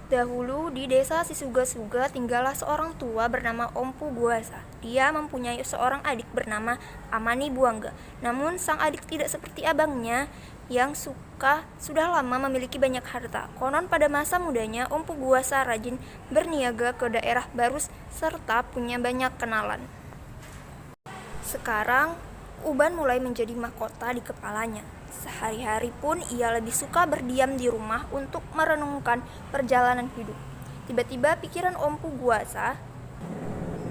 Dahulu di desa Sisuga-Suga tinggallah seorang tua bernama Ompu Guasa. Dia mempunyai seorang adik bernama Amani Buangga. Namun sang adik tidak seperti abangnya yang sudah lama memiliki banyak harta. Konon pada masa mudanya Ompu Guasa rajin berniaga ke daerah Barus serta punya banyak kenalan. Sekarang uban mulai menjadi mahkota di kepalanya. Sehari-hari pun ia lebih suka berdiam di rumah untuk merenungkan perjalanan hidup. Tiba-tiba pikiran Ompu Guasa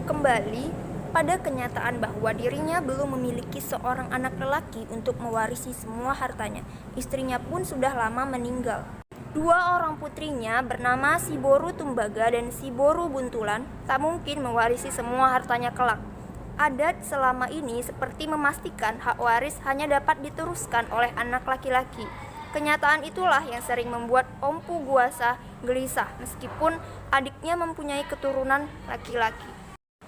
kembali pada kenyataan bahwa dirinya belum memiliki seorang anak lelaki untuk mewarisi semua hartanya. Istrinya pun sudah lama meninggal. Dua orang putrinya bernama Si Boru Tumbaga dan Si Boru Buntulan tak mungkin mewarisi semua hartanya kelak. Adat selama ini seperti memastikan hak waris hanya dapat diteruskan oleh anak laki-laki. Kenyataan itulah yang sering membuat Ompu Guasa gelisah meskipun adiknya mempunyai keturunan laki-laki.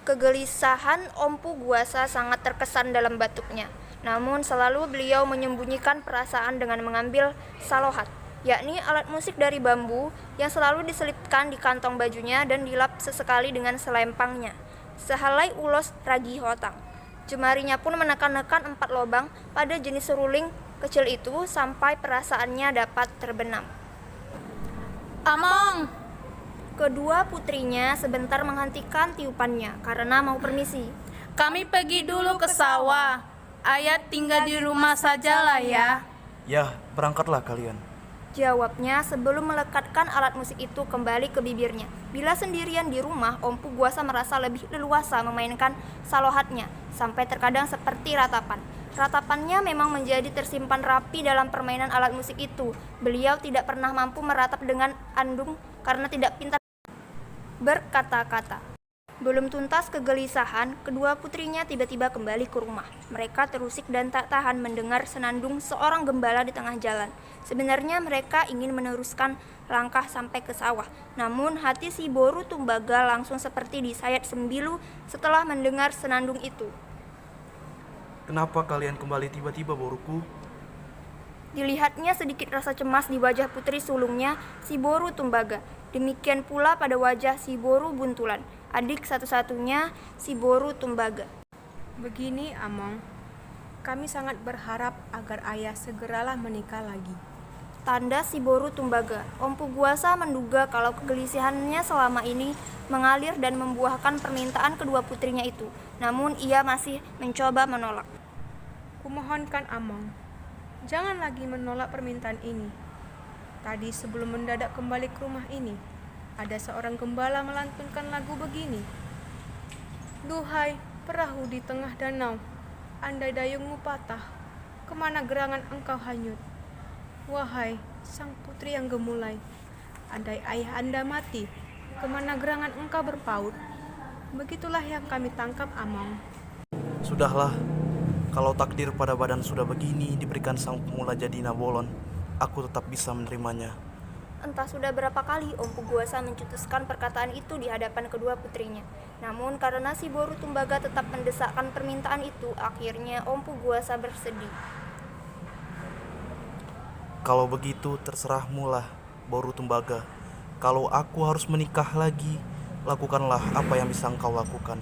Kegelisahan Ompu Guasa sangat terkesan dalam batuknya. Namun selalu beliau menyembunyikan perasaan dengan mengambil salohat, yakni alat musik dari bambu yang selalu diselipkan di kantong bajunya dan dilap sesekali dengan selempangnya. Sehelai ulos ragi hotang. Jemarinya pun menekan-nekan 4 lubang pada jenis seruling kecil itu sampai perasaannya dapat terbenam. Among, Kedua putrinya sebentar menghentikan tiupannya karena mau permisi. kami pergi dulu ke sawah. Ayah tinggal di rumah sajalah ya. Ya, berangkatlah kalian. Jawabnya sebelum melekatkan alat musik itu kembali ke bibirnya. Bila sendirian di rumah, Ompu Guasa merasa lebih leluasa memainkan salohatnya, sampai terkadang seperti ratapan. Ratapannya memang menjadi tersimpan rapi dalam permainan alat musik itu. Beliau tidak pernah mampu meratap dengan andung karena tidak pintar berkata-kata. Belum tuntas kegelisahan, kedua putrinya tiba-tiba kembali ke rumah. Mereka terusik dan tak tahan mendengar senandung seorang gembala di tengah jalan. Sebenarnya mereka ingin meneruskan langkah sampai ke sawah. Namun hati Si Boru Tumbaga langsung seperti disayat sembilu setelah mendengar senandung itu. Kenapa kalian kembali tiba-tiba, Boruku? Dilihatnya sedikit rasa cemas di wajah putri sulungnya, Si Boru Tumbaga. Demikian pula pada wajah Si Boru Buntulan, adik satu-satunya Si Boru Tumbaga. Begini, Among, kami sangat berharap agar ayah segeralah menikah lagi. Tanda Si Boru Tumbaga. Ompu Guasa menduga kalau kegelisahannya selama ini mengalir dan membuahkan permintaan kedua putrinya itu. Namun ia masih mencoba menolak. Kumohonkan, Among, jangan lagi menolak permintaan ini. Tadi sebelum mendadak kembali ke rumah ini, ada seorang gembala melantunkan lagu begini. Duhai perahu di tengah danau, andai dayungmu patah, kemana gerangan engkau hanyut? Wahai sang putri yang gemulai, andai ayah anda mati, kemana gerangan engkau berpaut? Begitulah yang kami tangkap, Among. Sudahlah, kalau takdir pada badan sudah begini diberikan sang pemula jadi Nabolon, aku tetap bisa menerimanya. Entah sudah berapa kali Ompu Guasa mencetuskan perkataan itu di hadapan kedua putrinya. Namun karena Si Boru Tumbaga tetap mendesakkan permintaan itu, akhirnya Ompu Guasa bersedih. Kalau begitu terserahmu lah, Boru Tumbaga. Kalau aku harus menikah lagi, lakukanlah apa yang bisa engkau lakukan.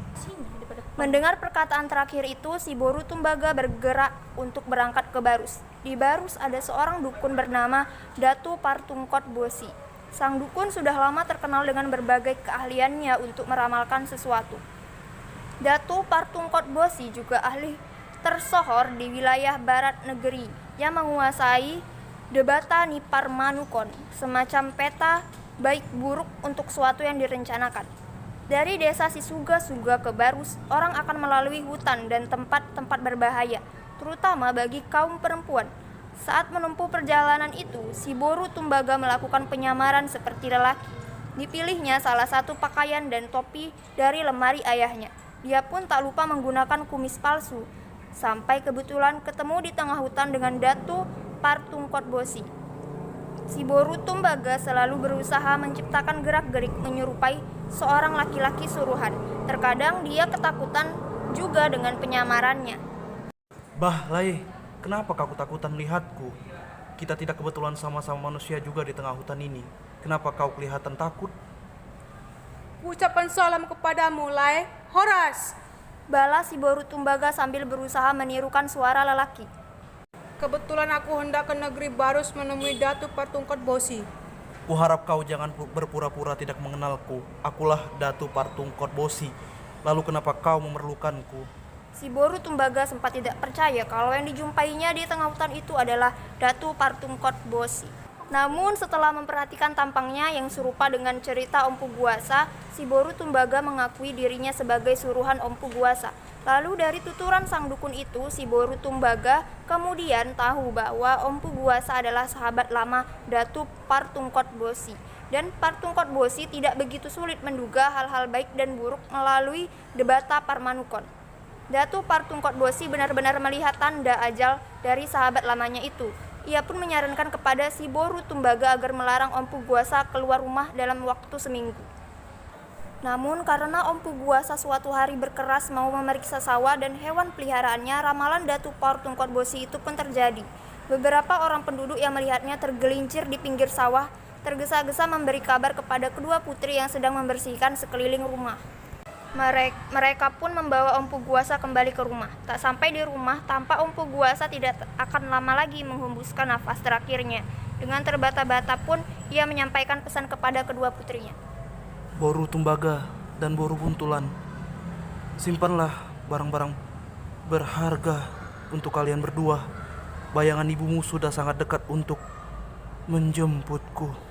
Mendengar perkataan terakhir itu, Si Boru Tumbaga bergerak untuk berangkat ke Barus. Di Barus ada seorang dukun bernama Datu Partungkot Bosi. Sang dukun sudah lama terkenal dengan berbagai keahliannya untuk meramalkan sesuatu. Datu Partungkot Bosi juga ahli tersohor di wilayah barat negeri yang menguasai Debata Nipar Manukon, semacam peta baik buruk untuk suatu yang direncanakan. Dari desa Sisuga-Suga ke Barus, orang akan melalui hutan dan tempat-tempat berbahaya, terutama bagi kaum perempuan. Saat menempuh perjalanan itu, Si Boru Tumbaga melakukan penyamaran seperti lelaki. Dipilihnya salah satu pakaian dan topi dari lemari ayahnya. Dia pun tak lupa menggunakan kumis palsu. Sampai kebetulan ketemu di tengah hutan dengan Datu Partungkot Bosi. Si Boru Tumbaga selalu berusaha menciptakan gerak-gerik menyerupai seorang laki-laki suruhan. Terkadang dia ketakutan juga dengan penyamarannya. Bah, Lai, kenapa kau ketakutan melihatku? Kita tidak kebetulan sama-sama manusia juga di tengah hutan ini. Kenapa kau kelihatan takut? Ucapan salam kepadamu, Lai. Horas! Bala si Boru Tumbaga sambil berusaha menirukan suara lelaki. Kebetulan aku hendak ke negeri Barus menemui Datu Partungkot Bosi. Kuharap kau jangan berpura-pura tidak mengenalku. Akulah Datu Partungkot Bosi. Lalu kenapa kau memerlukanku? Si Boru Tumbaga sempat tidak percaya kalau yang dijumpainya di tengah hutan itu adalah Datu Partungkot Bosi. Namun setelah memperhatikan tampangnya yang serupa dengan cerita Ompu Guasa, si Boru Tumbaga mengakui dirinya sebagai suruhan Ompu Guasa. Lalu dari tuturan sang dukun itu, si Boru Tumbaga kemudian tahu bahwa Ompu Guasa adalah sahabat lama Datu Partungkot Bosi. Dan Partungkot Bosi tidak begitu sulit menduga hal-hal baik dan buruk melalui Debata Parmanukon. Datu Partungkot Bosi benar-benar melihat tanda ajal dari sahabat lamanya itu. Ia pun menyarankan kepada si Boru Tumbaga agar melarang Ompu Guasa keluar rumah dalam waktu seminggu. Namun karena Ompu Guasa suatu hari berkeras mau memeriksa sawah dan hewan peliharaannya, ramalan Datu Partungkot Bosi itu pun terjadi. Beberapa orang penduduk yang melihatnya tergelincir di pinggir sawah tergesa-gesa memberi kabar kepada kedua putri yang sedang membersihkan sekeliling rumah. Mereka pun membawa Ompu Guasa kembali ke rumah. Tak sampai di rumah, tampak Ompu Guasa tidak akan lama lagi menghembuskan nafas terakhirnya. Dengan terbata-bata pun ia menyampaikan pesan kepada kedua putrinya. Boru Tumbaga dan Boru Buntulan, simpanlah barang-barang berharga untuk kalian berdua. Bayangan ibumu sudah sangat dekat untuk menjemputku.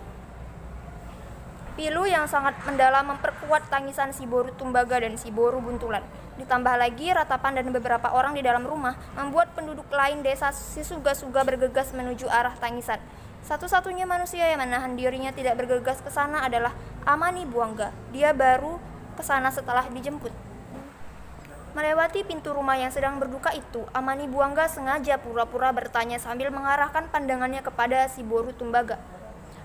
Pilu yang sangat mendalam memperkuat tangisan si Boru Tumbaga dan si Boru Buntulan. Ditambah lagi ratapan dan beberapa orang di dalam rumah membuat penduduk lain desa Sisuga-Suga bergegas menuju arah tangisan. Satu-satunya manusia yang menahan dirinya tidak bergegas ke sana adalah Amani Buangga. Dia baru ke sana setelah dijemput. Melewati pintu rumah yang sedang berduka itu, Amani Buangga sengaja pura-pura bertanya sambil mengarahkan pandangannya kepada si Boru Tumbaga.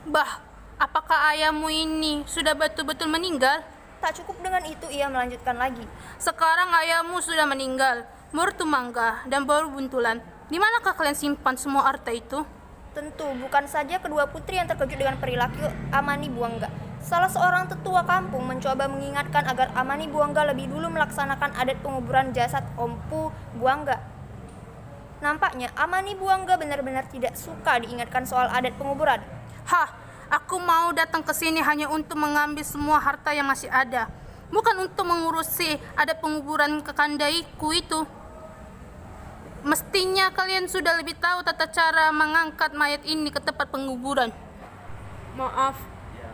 Bah, apakah ayahmu ini sudah betul-betul meninggal? Tak cukup dengan itu, ia melanjutkan lagi. Sekarang ayahmu sudah meninggal. Boru Tumbaga dan Boru Buntulan, di manakah kalian simpan semua harta itu? Tentu bukan saja kedua putri yang terkejut dengan perilaku Amani Buangga. Salah seorang tetua kampung mencoba mengingatkan agar Amani Buangga lebih dulu melaksanakan adat penguburan jasad Ompu Buangga. Nampaknya Amani Buangga benar-benar tidak suka diingatkan soal adat penguburan. Hah, aku mau datang ke sini hanya untuk mengambil semua harta yang masih ada, bukan untuk mengurusi adat penguburan kekandaiku itu. Mestinya kalian sudah lebih tahu tata cara mengangkat mayat ini ke tempat penguburan. Maaf,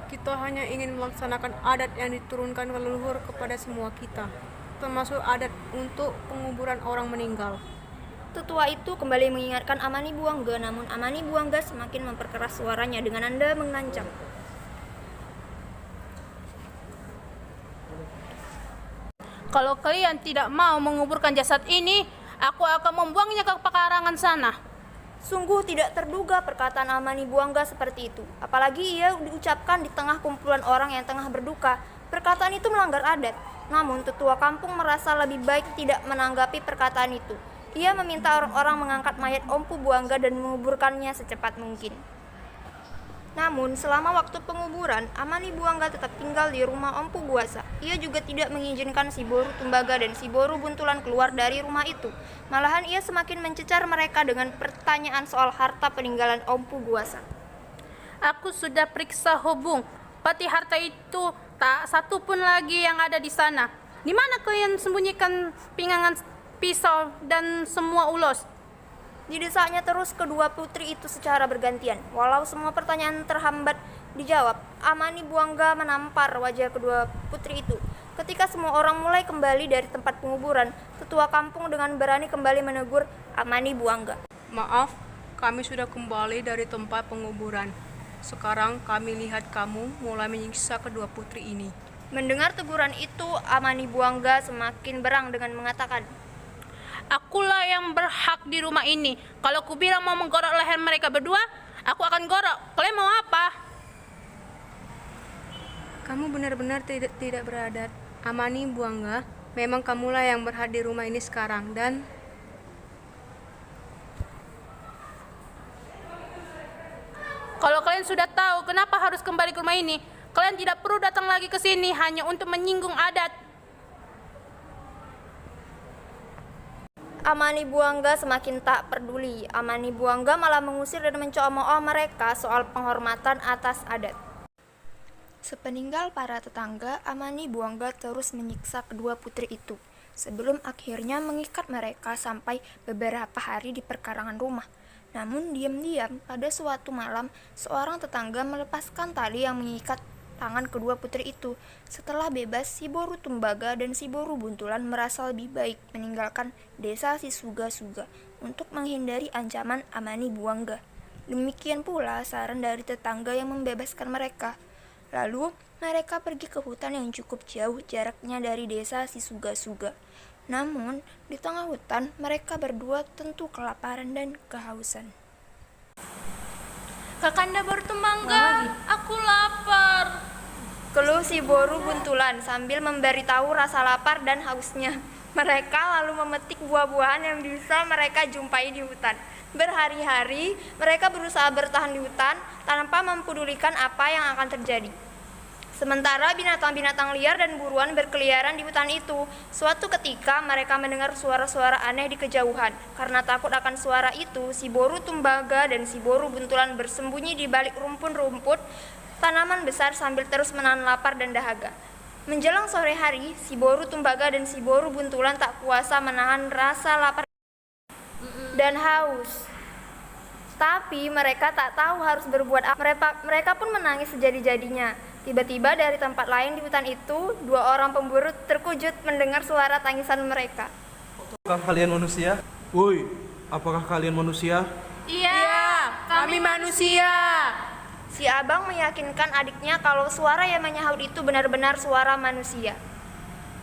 kita hanya ingin melaksanakan adat yang diturunkan leluhur kepada semua kita, termasuk adat untuk penguburan orang meninggal. Tetua itu kembali mengingatkan Amani Buangga, namun Amani Buangga semakin memperkeras suaranya dengan nada mengancam. Kalau kalian tidak mau menguburkan jasad ini, aku akan membuangnya ke pekarangan sana. Sungguh tidak terduga perkataan Amani Buangga seperti itu. Apalagi ia diucapkan di tengah kumpulan orang yang tengah berduka. Perkataan itu melanggar adat. Namun tetua kampung merasa lebih baik tidak menanggapi perkataan itu. Ia meminta orang-orang mengangkat mayat Ompu Buangga dan menguburkannya secepat mungkin. Namun selama waktu penguburan, Amani Buangga tetap tinggal di rumah Ompu Guasa. Ia juga tidak mengizinkan si Boru Tumbaga dan si Boru Buntulan keluar dari rumah itu. Malahan ia semakin mencecar mereka dengan pertanyaan soal harta peninggalan Ompu Guasa. Aku sudah periksa hubung, pati harta itu tak satu pun lagi yang ada di sana. Di mana kalian sembunyikan pingangan pisau dan semua ulos? Didesaknya terus kedua putri itu secara bergantian. Walau semua pertanyaan terhambat dijawab, Amani Buangga menampar wajah kedua putri itu. Ketika semua orang mulai kembali dari tempat penguburan, tetua kampung dengan berani kembali menegur Amani Buangga. Maaf, kami sudah kembali dari tempat penguburan. Sekarang kami lihat kamu mulai menyiksa kedua putri ini. Mendengar teguran itu, Amani Buangga semakin berang dengan mengatakan, Akulah yang berhak di rumah ini. Kalau ku bilang mau menggorok leher mereka berdua, aku akan gorok. Kalian mau apa? Kamu benar-benar tidak beradat. Amani Buangga, memang kamulah yang berhak di rumah ini sekarang. Dan Kalau kalian sudah tahu kenapa harus kembali ke rumah ini. Kalian tidak perlu datang lagi ke sini hanya untuk menyinggung adat. Amani Buangga semakin tak peduli. Amani Buangga malah mengusir dan mencemooh mereka soal penghormatan atas adat. Sepeninggal para tetangga, Amani Buangga terus menyiksa kedua putri itu, sebelum akhirnya mengikat mereka sampai beberapa hari di perkarangan rumah. Namun diam-diam pada suatu malam, seorang tetangga melepaskan tali yang mengikat tangan kedua putri itu. Setelah bebas, si Boru Tumbaga dan si Boru Buntulan merasa lebih baik meninggalkan desa Sisuga-Suga untuk menghindari ancaman Amani Buangga. Demikian pula saran dari tetangga yang membebaskan mereka. Lalu mereka pergi ke hutan yang cukup jauh jaraknya dari desa Sisuga-Suga. Namun di tengah hutan mereka berdua tentu kelaparan dan kehausan. Kakanda Bertumangga, aku lapar. Keluh si Boru Buntulan sambil memberitahu rasa lapar dan hausnya. Mereka lalu memetik buah-buahan yang bisa mereka jumpai di hutan. Berhari-hari mereka berusaha bertahan di hutan tanpa mempedulikan apa yang akan terjadi. Sementara binatang-binatang liar dan buruan berkeliaran di hutan itu. Suatu ketika mereka mendengar suara-suara aneh di kejauhan. Karena takut akan suara itu, si Boru Tumbaga dan si Boru Buntulan bersembunyi di balik rumpun-rumput tanaman besar sambil terus menahan lapar dan dahaga. Menjelang sore hari, si Boru Tumbaga dan si Boru Buntulan tak kuasa menahan rasa lapar dan haus. Tapi mereka tak tahu harus berbuat apa. Mereka pun menangis sejadi-jadinya. Tiba-tiba dari tempat lain di hutan itu, dua orang pemburu terkejut mendengar suara tangisan mereka. Apakah kalian manusia? Woi, apakah kalian manusia? Iya, kami manusia. Si abang meyakinkan adiknya kalau suara yang menyaut itu benar-benar suara manusia.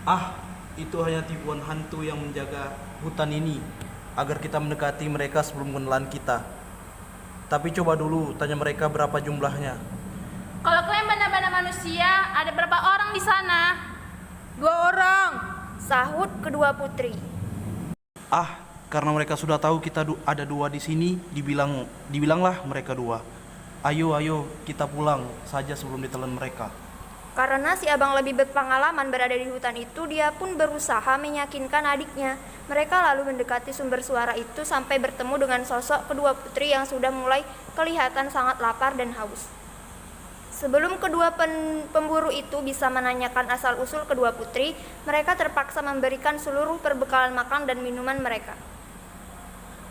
Ah, itu hanya tipuan hantu yang menjaga hutan ini agar kita mendekati mereka sebelum kenalan kita. Tapi coba dulu tanya mereka berapa jumlahnya. Kalau kalian benar-benar manusia, ada berapa orang di sana? 2 orang. Sahut kedua putri. Ah, karena mereka sudah tahu kita ada 2 di sini, dibilanglah mereka 2. Ayo, kita pulang saja sebelum ditelan mereka. Karena si abang lebih berpengalaman berada di hutan itu, dia pun berusaha meyakinkan adiknya. Mereka lalu mendekati sumber suara itu sampai bertemu dengan sosok kedua putri yang sudah mulai kelihatan sangat lapar dan haus. Sebelum kedua pemburu itu bisa menanyakan asal-usul kedua putri, mereka terpaksa memberikan seluruh perbekalan makan dan minuman mereka.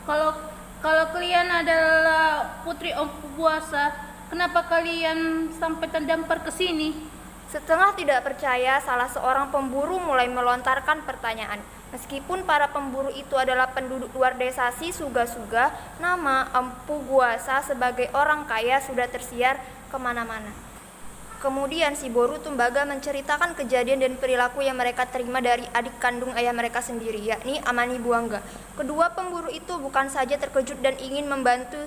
Kalau kalian adalah putri Empu Buasa, kenapa kalian sampai terdampar ke sini? Setengah tidak percaya, salah seorang pemburu mulai melontarkan pertanyaan. Meskipun para pemburu itu adalah penduduk luar desa Sisuga-Suga, nama Empu Buasa sebagai orang kaya sudah tersiar kemana-mana. Kemudian si Boru Tumbaga menceritakan kejadian dan perilaku yang mereka terima dari adik kandung ayah mereka sendiri, yakni Amani Buangga. Kedua pemburu itu bukan saja terkejut dan ingin membantu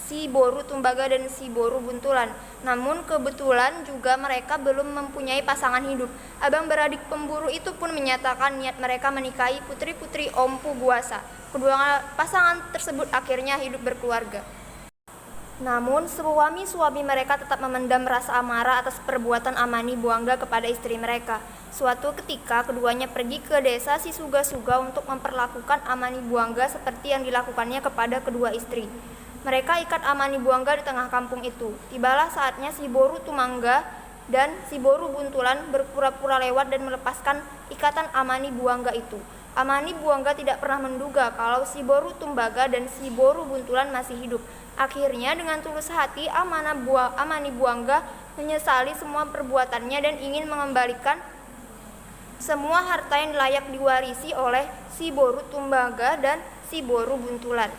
si Boru Tumbaga dan si Boru Buntulan, namun kebetulan juga mereka belum mempunyai pasangan hidup. Abang beradik pemburu itu pun menyatakan niat mereka menikahi putri-putri Empu Buasa. Kedua pasangan tersebut akhirnya hidup berkeluarga. Namun suami-suami mereka tetap memendam rasa amarah atas perbuatan Amani Buangga kepada istri mereka. Suatu ketika keduanya pergi ke desa Sisuga-Suga untuk memperlakukan Amani Buangga seperti yang dilakukannya kepada kedua istri. Mereka ikat Amani Buangga di tengah kampung itu. Tibalah saatnya si Boru Tumangga dan si Boru Buntulan berpura-pura lewat dan melepaskan ikatan Amani Buangga itu. Amani Buangga tidak pernah menduga kalau si Boru Tumbaga dan si Boru Buntulan masih hidup. Akhirnya dengan tulus hati Amani Buangga menyesali semua perbuatannya dan ingin mengembalikan semua harta yang layak diwarisi oleh si Boru Tumbaga dan si Boru Buntulan.